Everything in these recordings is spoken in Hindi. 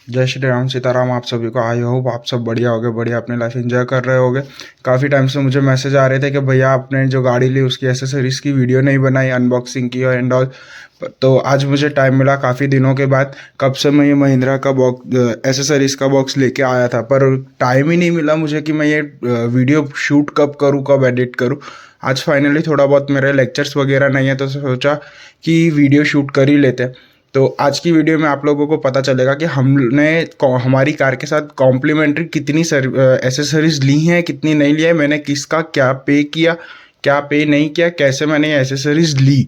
जय श्री राम सीताराम। आप सभी को आई होप आप सब बढ़िया होगे, बढ़िया अपनी लाइफ एंजॉय कर रहे होगे। काफ़ी टाइम से मुझे मैसेज आ रहे थे कि भैया आपने जो गाड़ी ली उसकी एसेसरीज की वीडियो नहीं बनाई, अनबॉक्सिंग की और एंड ऑल। तो आज मुझे टाइम मिला काफ़ी दिनों के बाद। कब से मैं ये महिंद्रा का बॉक्स एसेसरीज का बॉक्स लेके आया था, पर टाइम ही नहीं मिला मुझे कि मैं ये वीडियो शूट कब करूँ, कब एडिट करूँ। आज फाइनली थोड़ा बहुत मेरे लेक्चर्स वगैरह नहीं है तो सोचा कि वीडियो शूट कर ही लेते हैं। तो आज की वीडियो में आप लोगों को पता चलेगा कि हमने हमारी कार के साथ कॉम्प्लीमेंट्री कितनी एसेसरीज ली हैं, कितनी नहीं ली है, मैंने किसका क्या पे किया, क्या पे नहीं किया, कैसे मैंने ये एसेसरीज ली।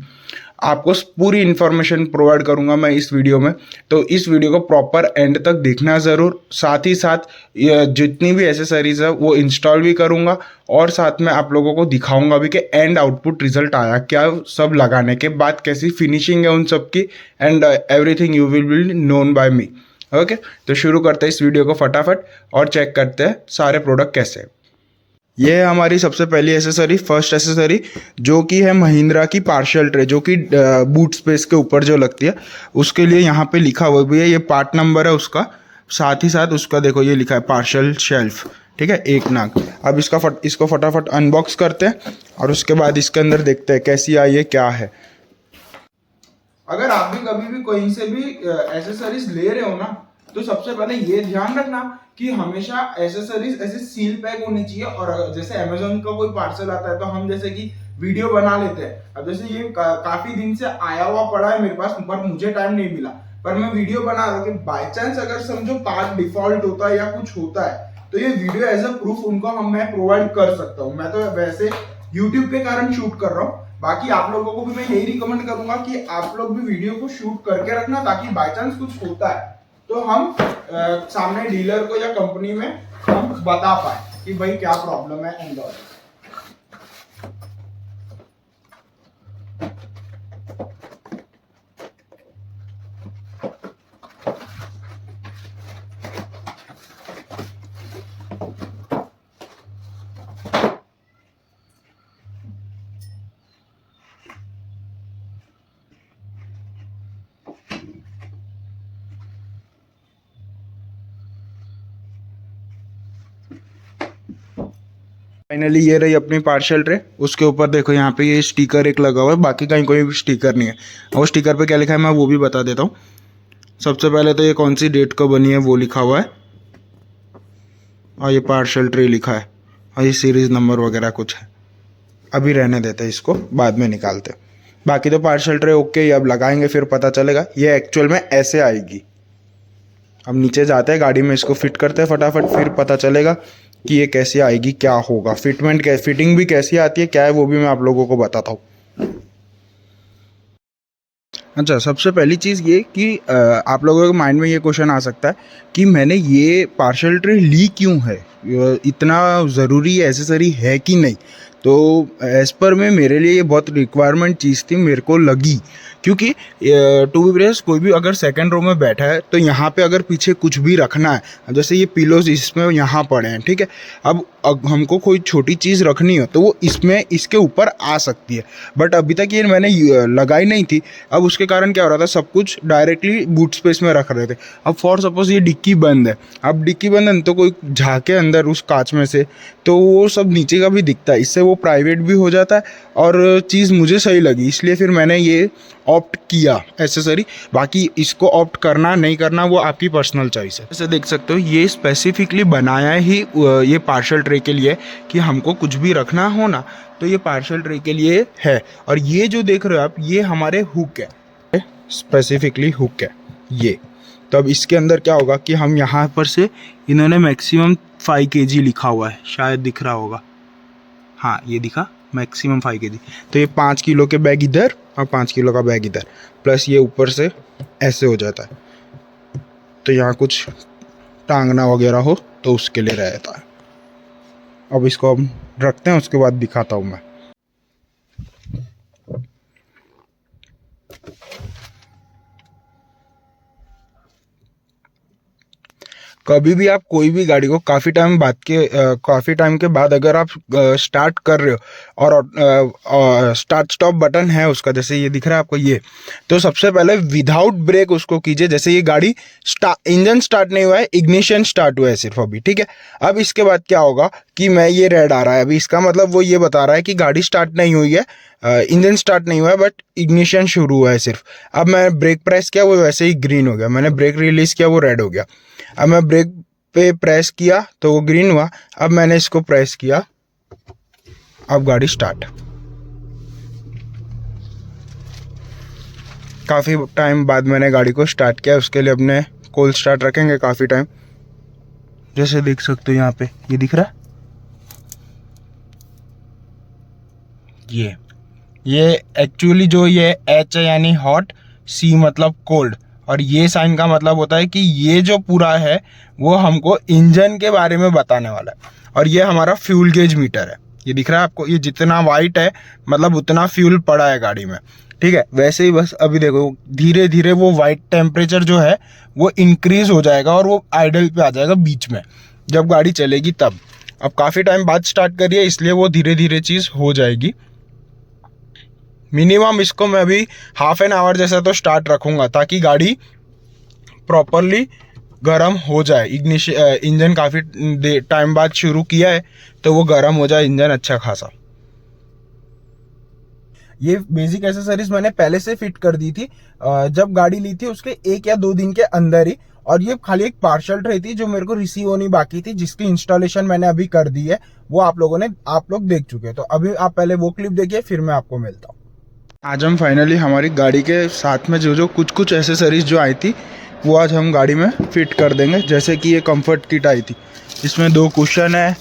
आपको पूरी इन्फॉर्मेशन प्रोवाइड करूंगा मैं इस वीडियो में। तो इस वीडियो को प्रॉपर एंड तक देखना ज़रूर। साथ ही साथ जितनी भी एसेसरीज है वो इंस्टॉल भी करूंगा और साथ में आप लोगों को दिखाऊंगा भी कि एंड आउटपुट रिजल्ट आया क्या, सब लगाने के बाद कैसी फिनिशिंग है उन सब की। And everything you will be known by me. Okay, तो शुरू करते हैं इस वीडियो को फटाफट और चेक करते हैं सारे प्रोडक्ट कैसे हैं। ये है हमारी सबसे पहली एसेसरी, फर्स्ट एसेसरी, जो कि है महिंद्रा की पार्शियल ट्रे, जो कि बूट स्पेस के ऊपर जो लगती है उसके लिए यहाँ पे लिखा हुआ भी है, ये पार्ट नंबर है उसका। साथ ही साथ उसका देखो ये लिखा है पार्शियल शेल्फ। ठीक है, एक नाक। अब इसको फटाफट अनबॉक्स करते हैं और उसके बाद इसके अंदर देखते हैं कैसी आई है, क्या है। अगर आप भी कभी भी कहीं से भी एसेसरीज ले रहे हो ना, तो सबसे पहले ये ध्यान रखना कि हमेशा एसेसरीज ऐसे सील पैक होनी चाहिए। और जैसे अमेजोन का कोई पार्सल आता है तो हम जैसे कि वीडियो बना लेते हैं। अब जैसे ये काफी दिन से आया हुआ पड़ा है मेरे पास, पर मुझे टाइम नहीं मिला, पर मैं वीडियो बना रहा हूँ कि बाई चांस अगर समझो पार्ट डिफॉल्ट होता है या कुछ होता है तो ये वीडियो एज अ प्रूफ उनको मैं प्रोवाइड कर सकता हूँ। मैं तो वैसे यूट्यूब के कारण शूट कर रहा हूँ। बाकी आप लोगों को भी मैं यही रिकमेंड करूंगा कि आप लोग भी वीडियो को शूट करके रखना, ताकि बाय चांस कुछ होता है तो हम सामने डीलर को या कंपनी में हम बता पाए कि भाई क्या प्रॉब्लम है एंड ऑल। फाइनली ये रही अपनी पार्शियल ट्रे। उसके ऊपर देखो यहाँ पे ये स्टिकर एक लगा हुआ है, बाकी कहीं कोई भी स्टिकर नहीं है। और स्टिकर पे क्या लिखा है मैं वो भी बता देता हूँ। सबसे पहले तो ये कौन सी डेट को बनी है वो लिखा हुआ है, और ये पार्शियल ट्रे लिखा है, और ये सीरीज नंबर वगैरह कुछ है। अभी रहने देते हैं इसको, बाद में निकालते हैं। बाकी तो पार्शियल ट्रे ओके, अब लगाएंगे फिर पता चलेगा। ये एक्चुअल में ऐसे आएगी। अब नीचे जाते हैं गाड़ी में, इसको फिट करते हैं फटाफट, फिर पता चलेगा कि ये कैसे आएगी, क्या होगा, फिटिंग भी कैसी आती है, क्या है वो भी मैं आप लोगों को बताता हूँ। अच्छा, सबसे पहली चीज़ ये कि आप लोगों के माइंड में ये क्वेश्चन आ सकता है कि मैंने ये पार्शियल ट्रे ली क्यों है, इतना ज़रूरी एसेसरी है कि नहीं। तो एज़ पर में मेरे लिए ये बहुत रिक्वायरमेंट चीज़ थी, मेरे को लगी। क्योंकि टू बी ब्रेस कोई भी अगर सेकंड रो में बैठा है तो यहाँ पे अगर पीछे कुछ भी रखना है, जैसे ये पिलोज इसमें यहाँ पड़े हैं, ठीक है। अब हमको कोई छोटी चीज़ रखनी हो तो वो इसमें इसके ऊपर आ सकती है। बट अभी तक ये मैंने लगाई नहीं थी। अब उसके कारण क्या हो रहा था, सब कुछ डायरेक्टली बूट स्पेस में रख रहे थे। अब फॉर सपोज ये डिक्की बंद है, अब डिक्की बंद है तो कोई झाके अंदर उस कांच में से तो वो सब नीचे का भी दिखता है, इससे वो प्राइवेट भी हो जाता है। और चीज़ मुझे सही लगी, इसलिए फिर मैंने ये ऑप्ट किया एसेसरी। बाकी इसको ऑप्ट करना नहीं करना वो आपकी पर्सनल चॉइस है। जैसे देख सकते हो ये स्पेसिफिकली बनाया ही ये पार्शियल ट्रे के लिए कि हमको कुछ भी रखना हो ना तो ये पार्शियल ट्रे के लिए है। और ये जो देख रहे हो आप, ये हमारे हुक है, स्पेसिफिकली हुक है ये। तो अब इसके अंदर क्या होगा कि हम यहाँ पर से, इन्होंने मैक्सिमम 5 kg लिखा हुआ है, शायद दिख रहा होगा, हाँ ये दिखा, मैक्सिमम 5 kg। तो ये 5 किलो के बैग इधर और 5 किलो का बैग इधर, प्लस ये ऊपर से ऐसे हो जाता है। तो यहाँ कुछ टांगना वगैरह हो तो उसके लिए रहता है। अब इसको हम रखते हैं, उसके बाद दिखाता हूँ मैं। कभी भी आप कोई भी गाड़ी को काफ़ी टाइम के बाद अगर आप स्टार्ट कर रहे हो और स्टार्ट स्टॉप बटन है उसका, जैसे ये दिख रहा है आपको ये, तो सबसे पहले विदाउट ब्रेक उसको कीजिए। जैसे ये गाड़ी इंजन स्टार्ट नहीं हुआ है, इग्निशन स्टार्ट हुआ है सिर्फ अभी, ठीक है। अब इसके बाद क्या होगा कि मैं ये रेड आ रहा है अभी, इसका मतलब वो ये बता रहा है कि गाड़ी स्टार्ट नहीं हुई है, इंजन स्टार्ट नहीं हुआ है, बट इग्निशन शुरू हुआ है सिर्फ। अब मैं ब्रेक प्रेस किया, वो वैसे ही ग्रीन हो गया। मैंने ब्रेक रिलीज किया, वो रेड हो गया। अब मैं ब्रेक पे प्रेस किया तो वो ग्रीन हुआ। अब मैंने इसको प्रेस किया, अब गाड़ी स्टार्ट। काफ़ी टाइम बाद मैंने गाड़ी को स्टार्ट किया, उसके लिए अपने कोल्ड स्टार्ट रखेंगे काफ़ी टाइम। जैसे देख सकते हो यहाँ पे ये दिख रहा है, ये एक्चुअली जो ये एच है यानी हॉट, सी मतलब कोल्ड, और ये साइन का मतलब होता है कि ये जो पूरा है वो हमको इंजन के बारे में बताने वाला है। और ये हमारा फ्यूल गेज मीटर है, ये दिख रहा है आपको, ये जितना वाइट है मतलब उतना फ्यूल पड़ा है गाड़ी में, ठीक है। वैसे ही बस अभी देखो धीरे धीरे वो वाइट टेम्परेचर जो है वो इंक्रीज हो जाएगा और वो आइडल पे आ जाएगा बीच में, जब गाड़ी चलेगी तब। अब काफ़ी टाइम बाद स्टार्ट करिए, इसलिए वो धीरे धीरे चीज़ हो जाएगी। मिनिमम इसको मैं अभी हाफ एन आवर जैसा तो स्टार्ट रखूँगा, ताकि गाड़ी प्रॉपरली गर्म हो जाए। इंजन काफ़ी टाइम बाद शुरू किया है तो वो गर्म हो जाए इंजन अच्छा खासा। ये बेसिक एसेसरीज मैंने पहले से फिट कर दी थी जब गाड़ी ली थी उसके 1 या 2 दिन के अंदर ही, और ये खाली एक पार्सल ट्रे थी जो मेरे को रिसीव होनी बाकी थी, जिसकी इंस्टॉलेशन मैंने अभी कर दी है। वो आप लोग देख चुके हैं, तो अभी आप पहले वो क्लिप देखिए, फिर मैं आपको मिलता हूँ। आज हम फाइनली हमारी गाड़ी के साथ में जो कुछ एसेसरीज जो आई थी वो आज हम गाड़ी में फिट कर देंगे। जैसे कि ये कंफर्ट किट आई थी, इसमें 2 कुशन है,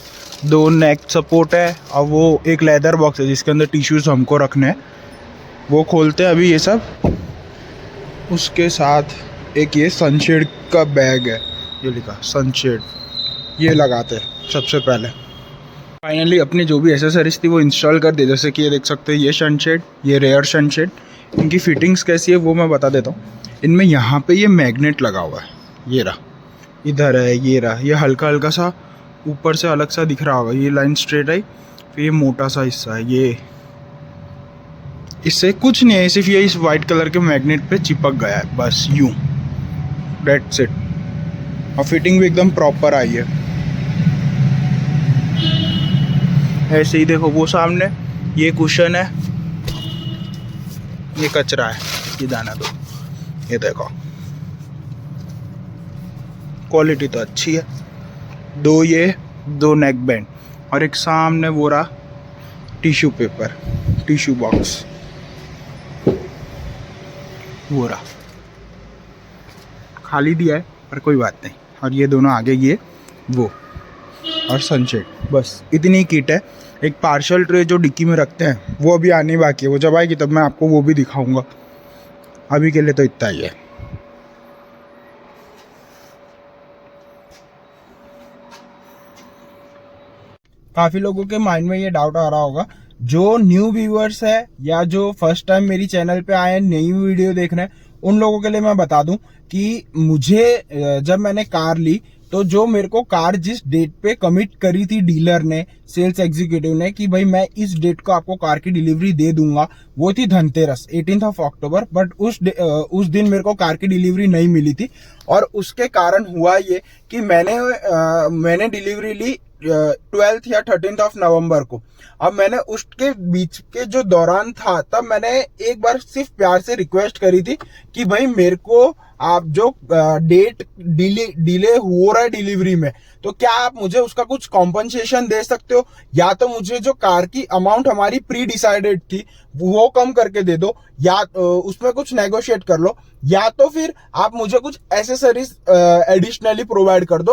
2 नेक सपोर्ट है, और वो एक लेदर बॉक्स है जिसके अंदर टिश्यूज़ हमको रखने हैं। वो खोलते हैं अभी ये सब। उसके साथ एक ये सनशेड का बैग है, ये लिखा सनशेड, ये लगाते हैं सबसे पहले। फाइनली अपनी जो भी एसेसरीज थी वो इंस्टॉल कर दी। जैसे कि ये देख सकते हैं, ये सनशेड, ये रेयर सनशेड। इनकी फिटिंग्स कैसी है वो मैं बता देता हूँ। इनमें यहाँ पे ये मैग्नेट लगा हुआ है, ये रहा, इधर है, ये रहा, ये हल्का हल्का सा ऊपर से अलग सा दिख रहा होगा, ये लाइन स्ट्रेट आई, फिर ये मोटा सा हिस्सा है, ये इससे कुछ नहीं है, सिर्फ ये इस वाइट कलर के मैग्नेट पे चिपक गया है बस, यूँ, दैट्स इट। और फिटिंग भी एकदम प्रॉपर आई है। ऐसे ही देखो वो सामने ये कुशन है, ये कचरा है, ये जाना दो। ये देखो क्वालिटी तो अच्छी है। 2 नेक बैंड, और एक सामने वो रहा टिश्यू पेपर, टिश्यू बॉक्स, वो रहा खाली दिया है पर कोई बात नहीं। और ये दोनों आगे ये वो और सनशेड, बस इतनी किट है। एक पार्सल ट्रे जो डिक्की में रखते हैं वो अभी आनी बाकी है, वो जब आएगी तब मैं आपको वो भी दिखाऊंगा। अभी के लिए तो इतना ही है। काफ़ी लोगों के माइंड में ये डाउट आ रहा होगा, जो न्यू व्यूअर्स है या जो फर्स्ट टाइम मेरी चैनल पे आए नई वीडियो देख रहे हैं, उन लोगों के लिए मैं बता दूं कि मुझे जब मैंने कार ली तो जो मेरे को कार जिस डेट पे कमिट करी थी डीलर ने, सेल्स एग्जीक्यूटिव ने, कि भाई मैं इस डेट को आपको कार की डिलीवरी दे दूंगा, वो थी धनतेरस 18 अक्टूबर। बट उस दिन मेरे को कार की डिलीवरी नहीं मिली थी, और उसके कारण हुआ ये कि मैंने डिलीवरी ली 12 या 13 नवंबर को। अब मैंने उसके बीच के जो दौरान था तब मैंने एक बार सिर्फ प्यार से रिक्वेस्ट करी थी कि भाई मेरे को आप जो डेट डिले हो रहा है डिलीवरी में, तो क्या आप मुझे उसका कुछ कॉम्पनसेशन दे सकते हो, या तो मुझे जो कार की अमाउंट हमारी प्री डिसाइडेड थी वो कम करके दे दो, या उसमें कुछ नेगोशिएट कर लो, या तो फिर आप मुझे कुछ एसेसरीज एडिशनली प्रोवाइड कर दो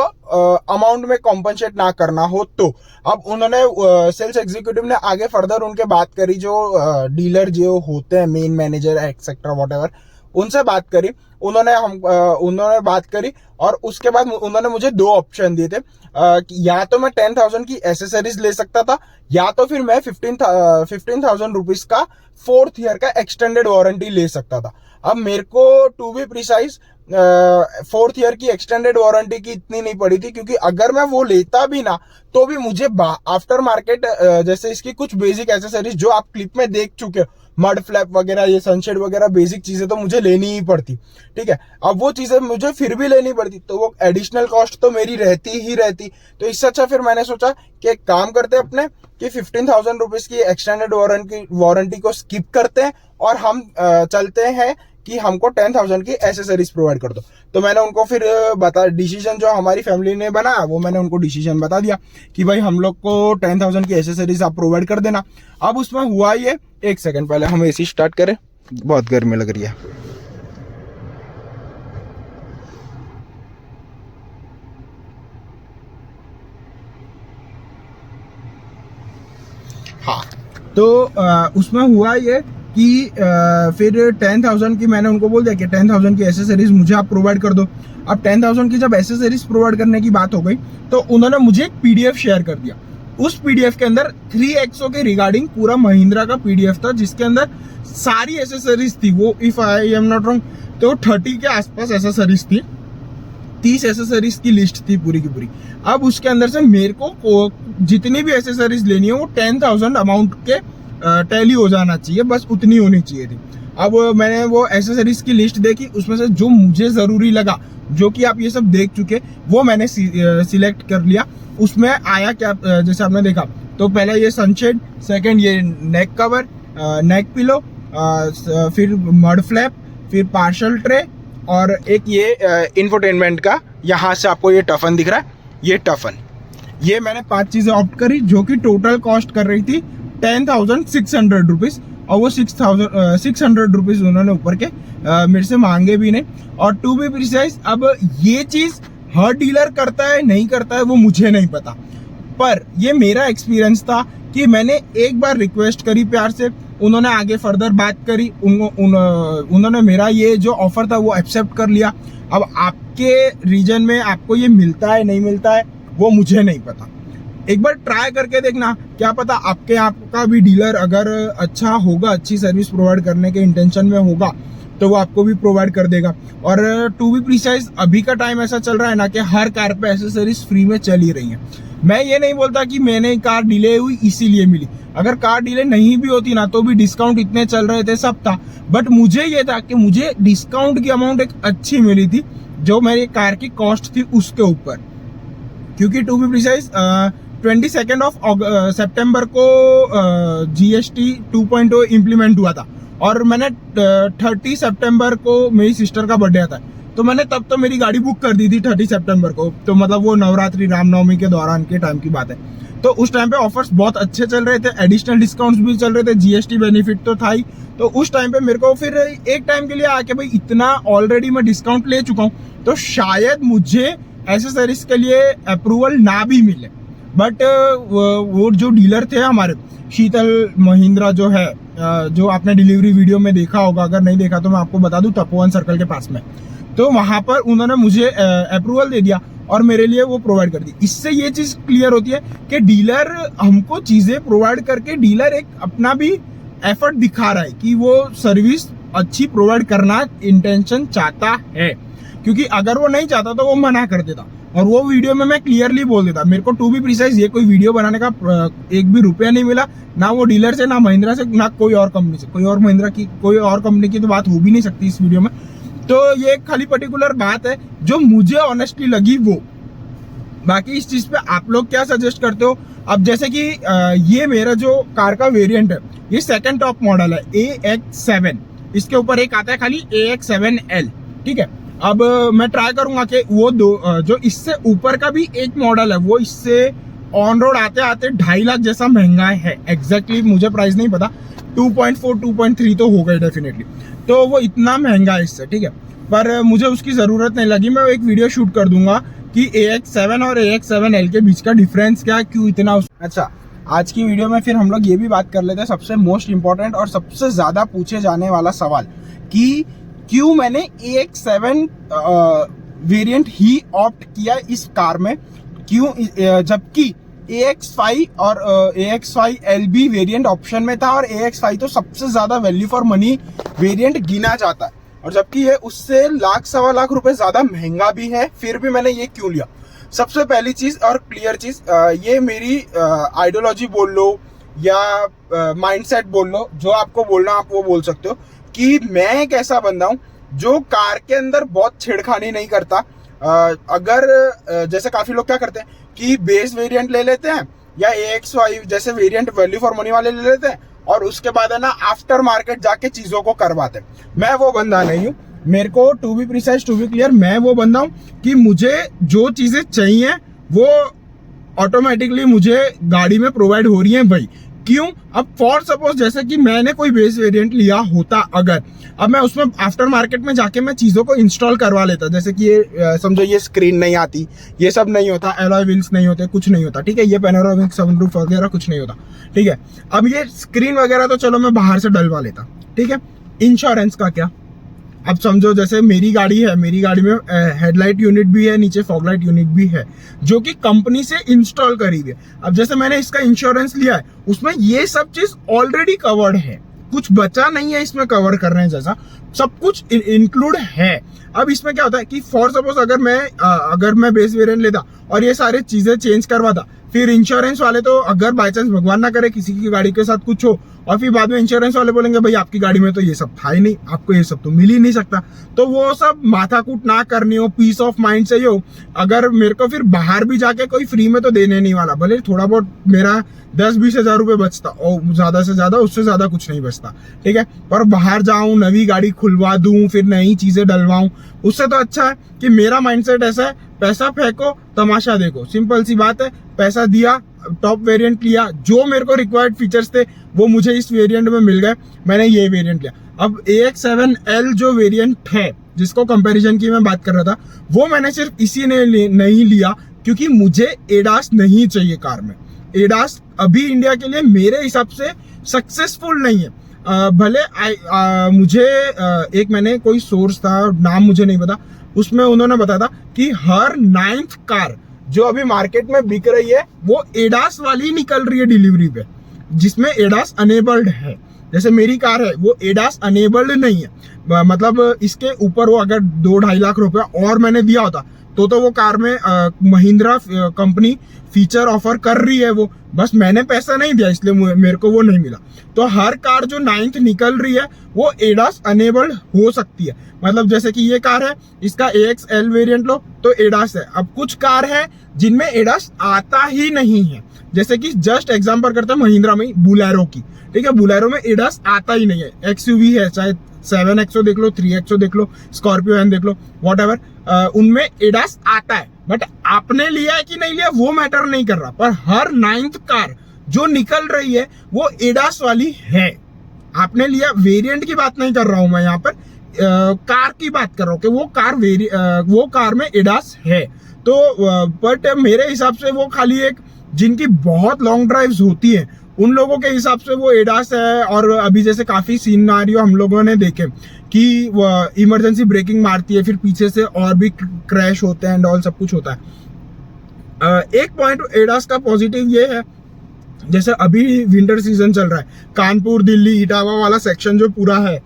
अमाउंट में कॉम्पनसेट ना करना हो तो। अब उन्होंने सेल्स एग्जीक्यूटिव ने आगे फर्दर उनके बात करी, जो डीलर जो होते हैं main manager etcetera what ever, उनसे बात करी, उन्होंने बात करी और उसके बाद उन्होंने मुझे 2 ऑप्शन दिए थे कि या तो मैं 10,000 की एसेसरीज ले सकता था या तो फिर मैं 15,000 रुपीज का 4th ईयर का एक्सटेंडेड वारंटी ले सकता था। अब मेरे को to be precise 4th year की एक्सटेंडेड वारंटी की इतनी नहीं पड़ी थी, क्योंकि अगर मैं वो लेता भी ना तो भी मुझे आफ्टर मार्केट जैसे इसकी कुछ बेसिक एसेसरीज जो आप क्लिप में देख चुके हो, मड फ्लैप वगैरह, ये सनशेड वगैरह बेसिक चीजें तो मुझे लेनी ही पड़ती, ठीक है। अब वो चीजें मुझे फिर भी लेनी पड़ती तो वो एडिशनल कॉस्ट तो मेरी रहती ही रहती। तो इससे अच्छा फिर मैंने सोचा कि एक काम करते अपने कि 15,000 रुपीज की एक्सटेंडेड वारंटी को स्किप करते हैं और हम चलते हैं कि हमको 10,000 की एसेसरीज प्रोवाइड कर दो। तो मैंने उनको फिर डिसीजन जो हमारी फैमिली ने बनाया वो मैंने उनको डिसीजन बता दिया कि भाई हम लोग को 10,000 की एसेसरीज आप प्रोवाइड कर देना। अब उसमें हुआ ये, एक सेकंड पहले हम एसी स्टार्ट करें, बहुत गर्मी लग रही है। हाँ, तो उसमें हुआ ये कि फिर 10,000 की मैंने उनको बोल दिया कि 10,000 की एसेसरीज मुझे आप प्रोवाइड कर दो। अब 10,000 की जब एसेसरीज प्रोवाइड करने की बात हो गई तो उन्होंने मुझे एक पीडीएफ शेयर कर दिया। उस पीडीएफ के अंदर 3XO के रिगार्डिंग पूरा महिंद्रा का पीडीएफ था, जिसके अंदर सारी एसेसरीज थी। वो if I am not wrong तो 30 के आसपास एसेसरीज थी, 30 एसेसरीज की लिस्ट थी पूरी की पूरी। अब उसके अंदर से मेरे को जितनी भी एसेसरीज लेनी है वो 10,000 अमाउंट के टैली हो जाना चाहिए, बस उतनी होनी चाहिए थी। अब मैंने वो एसेसरीज की लिस्ट देखी, उसमें से जो मुझे जरूरी लगा, जो कि आप ये सब देख चुके, वो मैंने सिलेक्ट कर लिया। उसमें आया क्या, जैसे आपने देखा तो पहले ये सनशेड, सेकंड ये नेक कवर, नेक पिलो, फिर मड फ्लैप, फिर पार्शल ट्रे और एक ये इंफोटेनमेंट का, यहाँ से आपको ये टफन दिख रहा है, ये टफन। ये मैंने 5 चीजें ऑप्ट करी जो कि टोटल कॉस्ट कर रही थी 10,600 रुपीज, और वो 600 रुपीज उन्होंने ऊपर के मेरे से मांगे भी नहीं। और टू बी प्रिसाइज, अब ये चीज हर डीलर करता है नहीं करता है वो मुझे नहीं पता, पर ये मेरा एक्सपीरियंस था कि मैंने एक बार रिक्वेस्ट करी प्यार से, उन्होंने आगे फर्दर बात करी, उन्होंने मेरा ये जो ऑफर था वो एक्सेप्ट कर लिया। अब आपके रीजन में आपको ये मिलता है नहीं मिलता है वो मुझे नहीं पता, एक बार ट्राई करके देखना, क्या पता आपके यहाँ का भी डीलर अगर अच्छा होगा, अच्छी सर्विस प्रोवाइड करने के इंटेंशन में होगा तो वो आपको भी प्रोवाइड कर देगा। और टू बी प्रिसाइज, अभी का टाइम ऐसा चल रहा है ना कि हर कार पे एसेसरीज फ्री में चल ही रही है। मैं ये नहीं बोलता कि मैंने कार डिले हुई इसीलिए मिली, अगर कार डिले नहीं भी होती ना तो भी डिस्काउंट इतने चल रहे थे, सब था, बट मुझे ये था कि मुझे डिस्काउंट की अमाउंट एक अच्छी मिली थी जो मेरी कार की कॉस्ट थी उसके ऊपर। क्योंकि टू बी प्रिसाइज 22 ऑफ सितंबर को GST 2.0 इम्प्लीमेंट हुआ था और मैंने 30 सितंबर को मेरी सिस्टर का बर्थडे आता है, तो मैंने तब तो मेरी गाड़ी बुक कर दी थी 30 सितंबर को, तो मतलब वो नवरात्रि रामनवमी के दौरान के टाइम की बात है। तो उस टाइम पे ऑफर्स बहुत अच्छे चल रहे थे, एडिशनल डिस्काउंट्स भी चल रहे थे, GST बेनिफिट तो था ही। तो उस टाइम पे मेरे को फिर एक टाइम के लिए आके भाई इतना ऑलरेडी मैं डिस्काउंट ले चुका हूँ तो शायद मुझे एसेसरीज के लिए अप्रूवल ना भी मिले। बट वो जो डीलर थे हमारे, शीतल महिंद्रा जो है, जो आपने डिलीवरी वीडियो में देखा होगा, अगर नहीं देखा तो मैं आपको बता दूं, तपोवन सर्कल के पास में, तो वहां पर उन्होंने मुझे अप्रूवल दे दिया और मेरे लिए वो प्रोवाइड कर दी। इससे ये चीज क्लियर होती है कि डीलर हमको चीजें प्रोवाइड करके डीलर एक अपना भी एफर्ट दिखा रहा है कि वो सर्विस अच्छी प्रोवाइड करना इंटेंशन चाहता है, क्योंकि अगर वो नहीं चाहता तो वो मना कर देता और वो वीडियो में मैं क्लियरली बोल देता। मेरे को टू बी प्रिसाइज ये कोई वीडियो बनाने का एक भी रुपया नहीं मिला, ना वो डीलर से, ना महिंद्रा से, ना कोई और कंपनी से। कोई और महिंद्रा की, कोई और कंपनी की तो बात हो भी नहीं सकती इस वीडियो में। तो ये खाली पर्टिकुलर बात है जो मुझे ऑनेस्टली लगी वो। बाकी इस चीज पे आप लोग क्या सजेस्ट करते हो? अब जैसे कि ये मेरा जो कार का वेरिएंट है, ये सेकंड टॉप मॉडल है AX7, इसके ऊपर एक आता है खाली AX7L, ठीक है। अब मैं ट्राई करूंगा कि वो दो जो इससे ऊपर का भी एक मॉडल है, वो इससे ऑन रोड आते आते 2.5 लाख जैसा महंगा है। एग्जैक्टली मुझे प्राइस नहीं पता, 2.4 2.3 तो हो गई डेफिनेटली, तो वो इतना महंगा है इससे, ठीक है। पर मुझे उसकी जरूरत नहीं लगी। मैं एक वीडियो शूट कर दूंगा कि AX7 और AX7L के बीच का डिफरेंस क्या, क्यों इतना। अच्छा, आज की वीडियो में फिर हम लोग ये भी बात कर लेते हैं सबसे मोस्ट इंपॉर्टेंट और सबसे ज्यादा पूछे जाने वाला सवाल कि क्यों मैंने AX7 वेरिएंट ही ऑप्ट किया इस कार में, क्यों, जबकि AX5 और AX5 LB वेरिएंट ऑप्शन में था और AX5 तो सबसे ज्यादा वैल्यू फॉर मनी वेरिएंट गिना जाता है, और जबकि ये उससे लाख सवा लाख रुपए ज्यादा महंगा भी है, फिर भी मैंने ये क्यों लिया। सबसे पहली चीज और क्लियर चीज, ये मेरी आइडियोलॉजी बोल लो या माइंडसेट बोल लो, जो आपको बोलना आप वो बोल सकते हो, कि मैं एक ऐसा बंदा हूं जो कार के अंदर बहुत छेड़खानी नहीं करता। अगर जैसे काफी लोग क्या करते हैं कि बेस वेरिएंट ले लेते हैं या AX5 जैसे वेरिएंट वैल्यू फॉर मनी वाले ले लेते हैं और उसके बाद है ना आफ्टर मार्केट जाके चीजों को करवाते हैं। मैं वो बंदा नहीं हूं। मेरे को to be precise, to be clear, मैं वो बंदा हूं कि मुझे जो चीजें चाहिए वो ऑटोमेटिकली मुझे गाड़ी में प्रोवाइड हो रही है भाई। क्यों? अब फॉर सपोज जैसे कि मैंने कोई बेस वेरिएंट लिया होता, अगर अब मैं उसमें आफ्टर मार्केट में जाके मैं चीजों को इंस्टॉल करवा लेता, जैसे कि ये समझो ये स्क्रीन नहीं आती, ये सब नहीं होता, एलॉय व्हील्स नहीं होते, कुछ नहीं होता, ठीक है, ये पैनोरामिक सनरूफ वगैरह कुछ नहीं होता, ठीक है। अब ये स्क्रीन वगैरह तो चलो मैं बाहर से डलवा लेता, ठीक है। इंश्योरेंस का क्या? अब समझो जैसे मेरी गाड़ी है, मेरी गाड़ी में हेडलाइट यूनिट भी है, नीचे फॉगलाइट यूनिट भी है, जो कि कंपनी से इंस्टॉल करी हुई है। अब जैसे मैंने इसका इंश्योरेंस लिया है, उसमें ये सब चीज ऑलरेडी कवर्ड है, कुछ बचा नहीं है इसमें कवर करने जैसा, सब कुछ इंक्लूड है। अब इसमें क्या होता है कि फॉर सपोज अगर मैं बेस वेरिएंट लेता और ये सारी चीजें चेंज करवाता, फिर इंश्योरेंस वाले तो अगर बाई चांस भगवान ना करे किसी की गाड़ी के साथ कुछ हो और फिर बाद में इंश्योरेंस वाले बोलेंगे भाई आपकी गाड़ी में तो ये सब था ही नहीं, आपको ये सब तो मिल ही नहीं सकता। तो वो सब माथाकूट ना करनी हो, पीस ऑफ माइंड चाहिए हो, अगर मेरे को फिर बाहर भी जाके कोई फ्री में तो देने नहीं वाला, भले थोड़ा बहुत मेरा 10-20 हजार रुपए बचता और ज्यादा से ज्यादा, उससे ज्यादा कुछ नहीं बचता, ठीक है। पर बाहर जाऊं, नवी गाड़ी खुलवा दूं, फिर नई चीजें डलवाऊं, उससे तो अच्छा है कि मेरा माइंडसेट ऐसा है, पैसा फेंको तमाशा देखो, सिंपल सी बात है। पैसा दिया, टॉप वेरिएंट लिया, जो मेरे को रिक्वायर्ड फीचर्स थे वो मुझे इस वेरिएंट में मिल गए, मैंने ये वेरिएंट लिया। अब AX7L जो वेरिएंट है, जिसको कंपैरिजन की मैं बात कर रहा था, वो मैंने सिर्फ इसी ने नहीं लिया क्योंकि मुझे एडास नहीं चाहिए कार में। एडास अभी इंडिया के लिए मेरे हिसाब से सक्सेसफुल नहीं है। भले मुझे एक मैंने कोई सोर्स था, नाम मुझे नहीं पता, उसमें उन्होंने बताया था कि हर 9th कार जो अभी मार्केट में बिक रही है वो एडास वाली निकल रही है डिलीवरी पे, जिसमें एडास अनेबल्ड है। जैसे मेरी कार है वो एडास अनेबल्ड नहीं है, मतलब इसके ऊपर वो अगर 2-2.5 लाख रुपया और मैंने दिया होता तो वो कार में महिंद्रा कंपनी फीचर ऑफर कर रही है, वो बस मैंने पैसा नहीं दिया इसलिए मेरे को वो नहीं मिला। तो हर कार जो 9th निकल रही है वो एडास अनेबल्ड हो सकती है। मतलब जैसे कि ये कार है, इसका AXL वेरिएंट लो तो एडास है। अब कुछ कार है जिनमें एडास आता ही नहीं है, जैसे कि जस्ट एग्जांपल करते हैं महिंद्रा में बुलेरो की, ठीक है, बुलेरो में एडास आता ही नहीं है। XUV है, चाहे 7XO देख लो, 3XO देख लो, स्कॉर्पियो एन देख लो, व्हाटएवर, उनमें एडास आता है, बट आपने लिया है कि नहीं लिया वो मैटर नहीं कर रहा, पर हर 9th कार जो निकल रही है वो एडास वाली है। आपने लिया, वेरिएंट की बात नहीं कर रहा हूं मैं यहाँ पर, कार की बात कर रहा हूँ कि वो कार में एडास है। तो बट मेरे हिसाब से वो खाली एक जिनकी बहुत लॉन्ग ड्राइव्स होती है उन लोगों के हिसाब से वो एडास है। और अभी जैसे काफी सिनेरियो हम लोगों ने देखे कि इमरजेंसी ब्रेकिंग मारती है, फिर पीछे से और भी क्रैश होते हैं एंड ऑल, सब कुछ होता है। एक पॉइंट एडास का पॉजिटिव ये है, जैसे अभी विंटर सीजन चल रहा है, कानपुर दिल्ली इटावा वाला सेक्शन जो पूरा है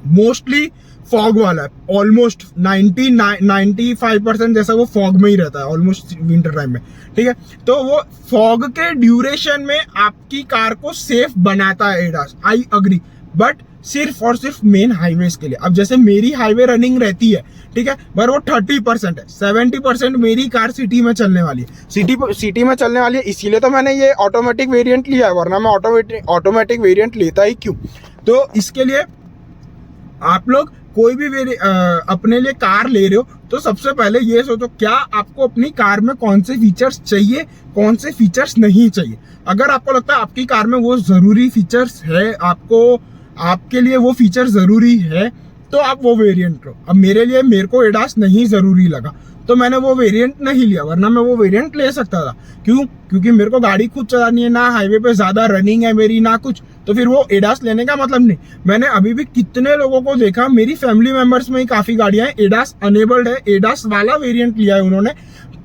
मोस्टली फॉग वाला है, ऑलमोस्ट 95% जैसा वो फॉग में ही रहता है ऑलमोस्ट विंटर टाइम में, ठीक है। तो वो फॉग के ड्यूरेशन में आपकी कार को सेफ बनाता है एडास, आई अग्री, बट सिर्फ और सिर्फ मेन हाईवेज के लिए। अब जैसे मेरी हाईवे रनिंग रहती है, ठीक है, पर वो 30% है, 70% मेरी कार सिटी में चलने वाली है, सिटी में चलने वाली है, इसीलिए तो मैंने ये ऑटोमेटिक वेरिएंट लिया है, वरना मैं ऑटोमेटिक वेरिएंट लेता ही क्यों। तो इसके लिए आप लोग कोई भी अपने लिए कार ले रहे हो तो सबसे पहले ये सोचो क्या आपको अपनी कार में कौन से फीचर्स चाहिए, कौन से फीचर्स नहीं चाहिए। अगर आपको लगता है आपकी कार में वो जरूरी फीचर्स है, आपके लिए वो फीचर जरूरी है, तो आप वो वेरिएंट लो। अब मेरे को एडास नहीं जरूरी लगा तो मैंने वो वेरिएंट नहीं लिया, वरना मैं वो वेरिएंट ले सकता था। क्यों? क्योंकि मेरे को गाड़ी खुद चलानी है, ना हाईवे पे ज्यादा रनिंग है मेरी ना कुछ, तो फिर वो एडास लेने का मतलब नहीं। मैंने अभी भी कितने लोगों को देखा, मेरी फैमिली मेंबर्स में ही काफी गाड़ियां हैं एडास अनेबल्ड है, एडास वाला वेरिएंट लिया है उन्होंने,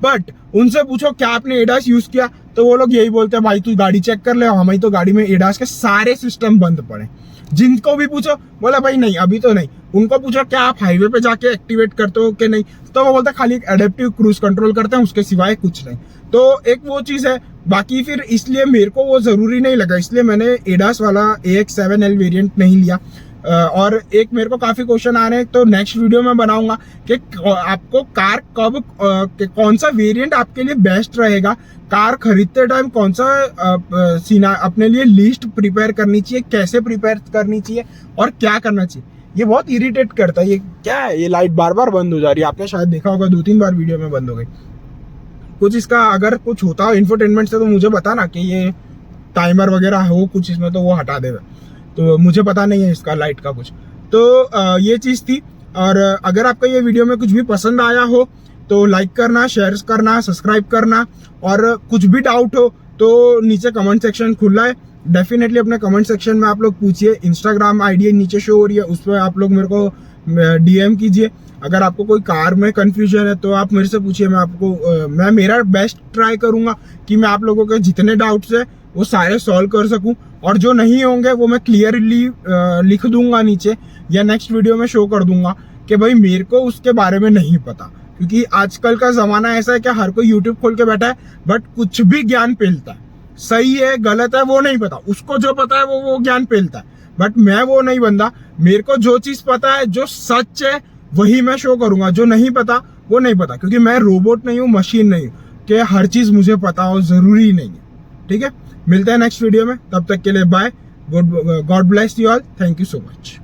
बट उनसे पूछो क्या आपने एडास यूज किया, तो वो लोग यही बोलते हैं भाई तू गाड़ी चेक कर ले, हमारी तो गाड़ी में एडास के सारे सिस्टम बंद पड़े। जिनको भी पूछो बोला भाई नहीं अभी तो नहीं। उनको पूछो क्या आप हाईवे पे जाके एक्टिवेट करते हो कि नहीं, तो वो बोलते खाली एक एडेप्टिव क्रूज कंट्रोल करते हैं, उसके सिवाय कुछ नहीं। तो एक वो चीज है। बाकी फिर इसलिए मेरे को वो जरूरी नहीं लगा, इसलिए मैंने एडास वाला AX7L वेरिएंट नहीं लिया। और एक मेरे को काफी क्वेश्चन आ रहे हैं, तो नेक्स्ट वीडियो में बनाऊंगा कि आपको कार कब कौन सा वेरिएंट आपके लिए बेस्ट रहेगा, कार खरीदते टाइम कौन सा सीना अपने लिए लिस्ट प्रिपेयर करनी चाहिए, कैसे प्रिपेयर करनी चाहिए और क्या करना चाहिए। ये बहुत इरिटेट करता है। ये क्या है, ये लाइट बार बार बंद हो जा रही है, आपने शायद देखा होगा 2-3 बार वीडियो में बंद हो गई। कुछ इसका अगर कुछ होता हो इंफोटेनमेंट से तो मुझे बताना कि ये टाइमर वगैरह हो कुछ इसमें, तो वो हटा देगा। तो मुझे पता नहीं है इसका लाइट का कुछ। तो ये चीज़ थी। और अगर आपका ये वीडियो में कुछ भी पसंद आया हो तो लाइक करना, शेयर करना, सब्सक्राइब करना, और कुछ भी डाउट हो तो नीचे कमेंट सेक्शन खुला है, डेफिनेटली अपने कमेंट सेक्शन में आप लोग पूछिए। इंस्टाग्राम आईडी नीचे शो हो रही है, उस पर आप लोग मेरे को DM कीजिए। अगर आपको कोई कार में कंफ्यूजन है तो आप मेरे से पूछिए, मैं मेरा बेस्ट ट्राई करूंगा कि मैं आप लोगों के जितने डाउट्स है वो सारे सॉल्व कर सकूं, और जो नहीं होंगे वो मैं क्लियरली लिख दूंगा नीचे, या नेक्स्ट वीडियो में शो कर दूंगा कि भाई मेरे को उसके बारे में नहीं पता। क्योंकि आजकल का जमाना ऐसा है कि हर कोई यूट्यूब खोल के बैठा है, बट कुछ भी ज्ञान पेलता है, सही है गलत है वो नहीं पता, उसको जो पता है वो ज्ञान पेलता है। बट मैं वो नहीं बंदा, मेरे को जो चीज पता है, जो सच है वही मैं शो करूंगा, जो नहीं पता वो नहीं पता। क्योंकि मैं रोबोट नहीं हूँ, मशीन नहीं हूँ कि हर चीज मुझे पता हो, जरूरी नहीं है। ठीक है, मिलते हैं नेक्स्ट वीडियो में, तब तक के लिए bye, god bless you all, thank you so much.